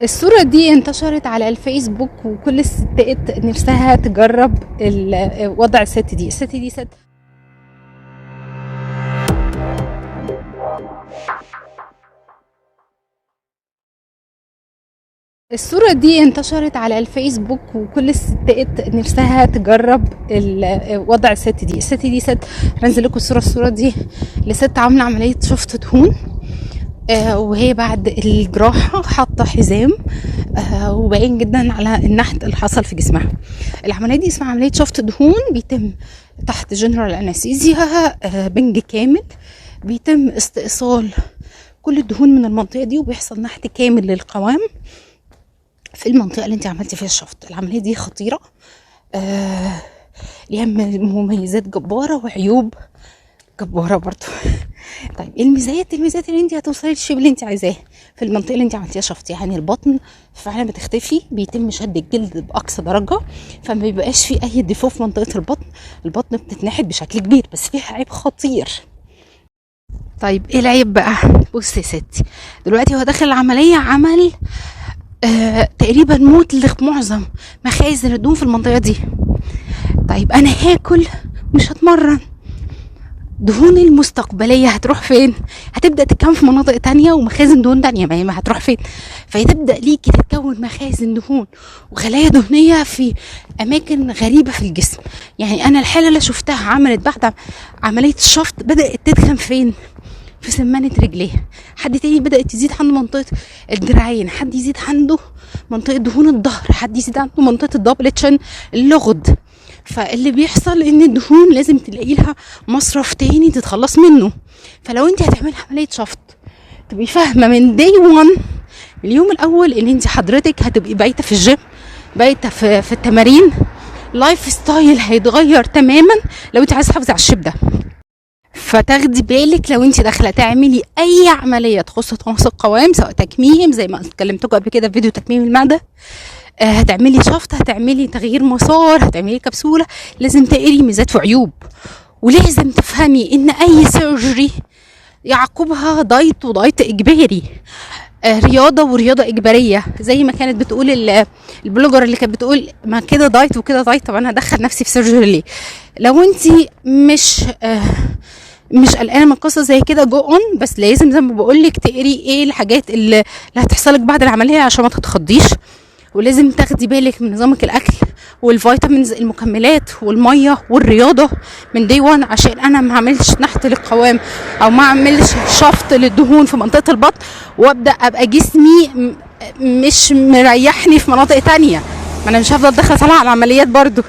الصورة دي انتشرت على الفيسبوك وكل الستات نفسها تجرب وضع الست دي. ست الصورة دي انتشرت على الفيسبوك وكل الستات نفسها تجرب وضع الست دي. ست هنزل لكم الصورة دي لست عاملة عملية شفط دهون، وهي بعد الجراحة حاطة حزام، وباين جدا على النحت اللي حصل في جسمها. العملية دي اسمها عملية شفط دهون، بيتم تحت جنرال انستيزيا، بنج كامل، بيتم استئصال كل الدهون من المنطقة دي وبيحصل نحت كامل للقوام في المنطقة اللي انت عملتي فيها الشفط. العملية دي خطيرة، ليها مميزات جبارة وعيوب جبارة برضو. طيب الميزات اللي انت هتوصلي للشيب اللي انت عايزاه في المنطقة اللي انت عملتيها شفط. يعني البطن فعلا بتختفي، بيتم شد الجلد بأقصى درجة، فما بيبقاش في اي ديفو في منطقة البطن بتتنحت بشكل كبير، بس فيها عيب خطير. طيب ايه العيب بقى؟ بصي يا ستي، دلوقتي هو داخل العملية عمل تقريبا موت لمعظم مخازن الدهون في المنطقة دي. طيب انا هاكل مش هتمرن، دهون المستقبلية هتروح فين؟ هتبدأ تتكون في مناطق تانية ومخازن دهون تانية، ما هتروح فين؟ فهتبدأ ليكي تتكون مخازن دهون وخلايا دهنية في أماكن غريبة في الجسم. يعني أنا الحالة اللي شفتها عملت بعد عملية الشفط بدأت تدخن فين؟ في سمانة رجليها. حد تاني بدأت تزيد عنده منطقة الدراعين، حد يزيد عنده منطقة دهون الظهر، حد يزيد عنده منطقة الدبل تشن، اللغد. فاللي بيحصل ان الدهون لازم تلاقي لها مصرف تاني تتخلص منه. فلو انت هتعملي عملية شفط تبقي فاهمة من داي 1 اليوم الاول ان انت حضرتك هتبقي بايتة في الجيم، بايتة في التمارين، لايف ستايل هيتغير تماما لو انت عايزة تحافظي على الشيب ده. فتاخدي بالك لو انت داخله تعملي اي عمليه تخص تناسق القوام، سواء تكميم زي ما اتكلمتكم قبل كده في فيديو تكميم المعده، هتعملي شفط، هتعملي تغيير مسار، هتعملي كبسوله، لازم تقري ميزات وعيوب، ولازم تفهمي ان اي سيرجري يعقبها دايت ودايت اجباري، رياضه ورياضه اجباريه، زي ما كانت بتقول البلوجر اللي كانت بتقول ما كده دايت وكده دايت. طب انا هدخل نفسي في سيرجري ليه؟ لو انت مش قلقانه من قصه زي كده جو اون، بس لازم زي ما بقول لك تقري ايه الحاجات اللي هتحصلك بعد العمليه عشان ما تتخضيش، ولازم تاخدي بالك من نظامك الاكل والفيتامينز، المكملات والميه والرياضه من دي 1، عشان انا ما اعملش نحت للقوام او ما اعملش شفط للدهون في منطقه البطن وابدا ابقى جسمي مش مريحني في مناطق تانية. ما انا مش هفضل داخله طالعه على العمليات برضو.